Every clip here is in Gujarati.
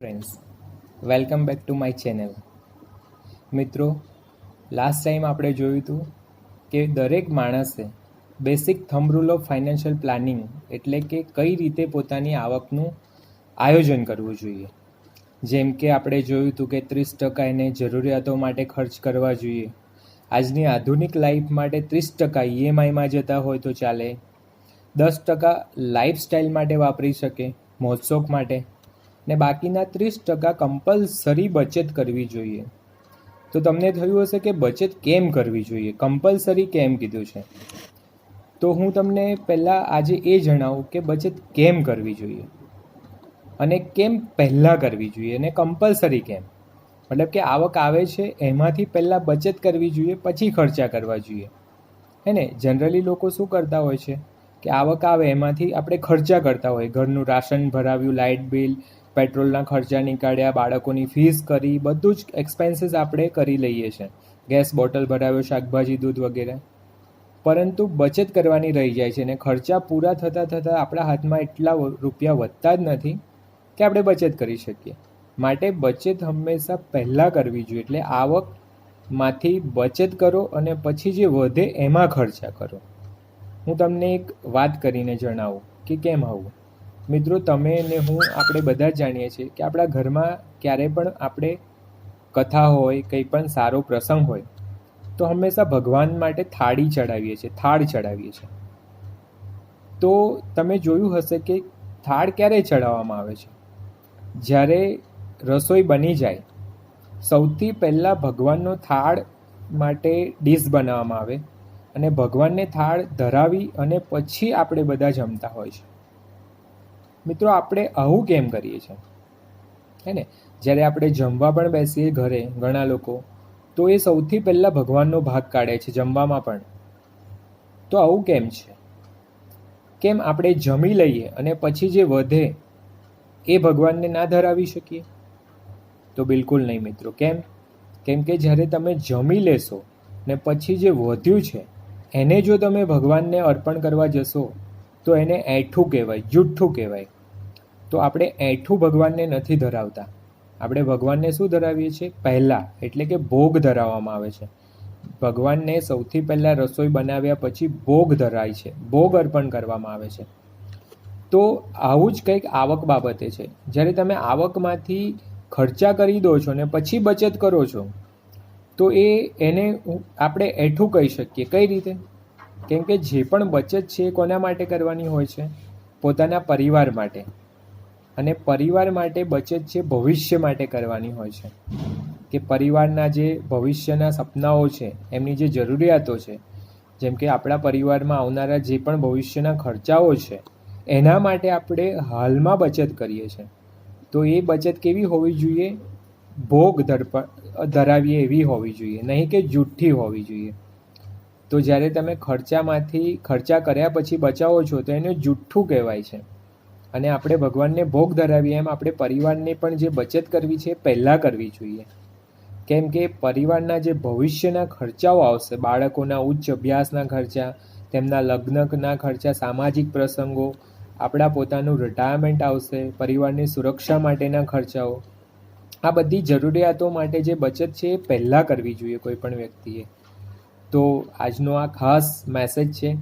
Friends, welcome back to my channel. મિત્રો, લાસ્ટ ટાઈમ આપણે જોયું હતું કે દરેક માણસે basic thumb rule of financial planning એટલે કે કઈ રીતે પોતાની આવકનું આયોજન કરવું જોઈએ. જેમ કે આપણે જોયું હતું કે 30% એને જરૂરિયાતો માટે ખર્ચ કરવા જોઈએ. આજની આધુનિક લાઈફ માટે 30% EMIમાં જતા હોય તો ચાલે, 10% લાઈફસ્ટાઈલ માટે વાપરી શકે, મોજશોખ માટે, ને બાકીના 30% કમ્પલસરી બચત કરવી જોઈએ. તો તમને થયું હશે કે બચત કેમ કરવી જોઈએ, કમ્પલસરી કેમ કીધું છે. તો હું તમને પહેલાં આજે એ જણાવું કે બચત કેમ કરવી જોઈએ અને કેમ પહેલાં કરવી જોઈએ અને કમ્પલસરી કેમ. મતલબ કે આવક આવે છે એમાંથી પહેલાં બચત કરવી જોઈએ, પછી ખર્ચા કરવા જોઈએ. હે ને, જનરલી લોકો શું કરતા હોય છે કે આવક આવે એમાંથી આપણે ખર્ચા કરતા હોય, ઘરનું રાશન ભરાવ્યું, લાઇટ બિલ, પેટ્રોલના ખર્ચા નીકાળ્યા, બાળકોની ફીસ કરી, બધું જ એક્સપેન્સીસ આપણે કરી લઈએ છીએ, ગેસ બોટલ ભરાવ્યો, શાકભાજી, દૂધ વગેરે. પરંતુ બચત કરવાની રહી જાય છે અને ખર્ચા પૂરા થતાં થતાં આપણા હાથમાં એટલા રૂપિયા વધતા જ નથી કે આપણે બચત કરી શકીએ. માટે બચત હંમેશા પહેલાં કરવી જોઈએ. એટલે આવકમાંથી બચત કરો અને પછી જે વધે એમાં ખર્ચા કરો. હું તમને એક વાત કરીને જણાવું કે કેમ આવું. મિત્રો, તમે ને હું આપણે બધા જ જાણીએ છીએ કે આપણા ઘરમાં ક્યારેય પણ આપણે કથા હોય, કંઈ પણ સારો પ્રસંગ હોય તો હંમેશા ભગવાન માટે થાળ ચડાવીએ છીએ. તો તમે જોયું હશે કે થાળ ક્યારે ચડાવવામાં આવે છે? જ્યારે રસોઈ બની જાય, સૌથી પહેલાં ભગવાનનો થાળ માટે ડીશ બનાવવામાં આવે અને ભગવાનને થાળ ધરાવી અને પછી આપણે બધા જમતા હોય છે. મિત્રો, આપણે આવું કેમ કરીએ છીએ? હે ને, જ્યારે આપણે જમવા પણ બેસીએ ઘરે, ઘણા લોકો તો એ સૌથી પહેલાં ભગવાનનો ભાગ કાઢે છે જમવામાં પણ. તો આવું કેમ છે? કેમ આપણે જમી લઈએ અને પછી જે વધે એ ભગવાનને ના ધરાવી શકીએ? તો બિલકુલ નહીં મિત્રો. કેમ કે જ્યારે તમે જમી લેશો ને પછી જે વધ્યું છે એને જો તમે ભગવાનને અર્પણ કરવા જશો તો એને એઠું કહેવાય, જુઠ્ઠું કહેવાય. તો આપણે એઠું ભગવાનને નથી ધરાવતા. આપણે ભગવાનને શું ધરાવીએ છીએ? પહેલાં, એટલે કે ભોગ ધરાવવામાં આવે છે. ભગવાનને સૌથી પહેલાં રસોઈ બનાવ્યા પછી ભોગ ધરાય છે, ભોગ અર્પણ કરવામાં આવે છે. તો આવું જ કંઈક આવક બાબતે છે. જ્યારે તમે આવકમાંથી ખર્ચા કરી દો છો ને પછી બચત કરો છો તો એને આપણે એઠું કહી શકીએ. કઈ રીતે? કેમ કે જે પણ બચત છે એ કોના માટે કરવાની હોય છે? પોતાના પરિવાર માટે. અને પરિવાર માટે બચત છે ભવિષ્ય માટે કરવાની હોય છે. કે પરિવારના જે ભવિષ્યના સપનાઓ છે, એમની જે જરૂરિયાતો છે, જેમ કે આપણા પરિવારમાં આવનારા જે પણ ભવિષ્યના ખર્ચાઓ છે એના માટે આપણે હાલમાં બચત કરીએ છીએ. તો એ બચત કેવી હોવી જોઈએ? ભોગ ધરાવીએ એવી હોવી જોઈએ, નહીં કે જુઠ્ઠી હોવી જોઈએ. તો જ્યારે તમે ખર્ચા કર્યા પછી બચાવો છો તો એને જુઠ્ઠું કહેવાય છે. અને આપણે ભગવાનને ભોગ ધરાવીએ એમ આપણે પરિવારને પણ જે બચત કરવી છે એ પહેલાં કરવી જોઈએ. કેમ કે પરિવારના જે ભવિષ્યના ખર્ચાઓ આવશે, બાળકોના ઉચ્ચ અભ્યાસના ખર્ચા, તેમના લગ્નના ખર્ચા, સામાજિક પ્રસંગો, આપણા પોતાનું રિટાયરમેન્ટ આવશે, પરિવારની સુરક્ષા માટેના ખર્ચાઓ, આ બધી જરૂરિયાતો માટે જે બચત છે એ પહેલાં કરવી જોઈએ કોઈ પણ વ્યક્તિએ. તો આજનો આ ખાસ મેસેજ છે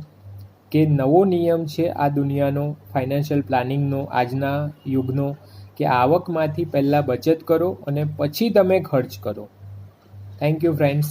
કે નવો નિયમ છે આ દુનિયાનો, ફાઇનાન્શિયલ પ્લાનિંગનો, આજના યુગનો, કે આવકમાંથી પહેલાં બચત કરો અને પછી તમે ખર્ચ કરો. Thank you friends.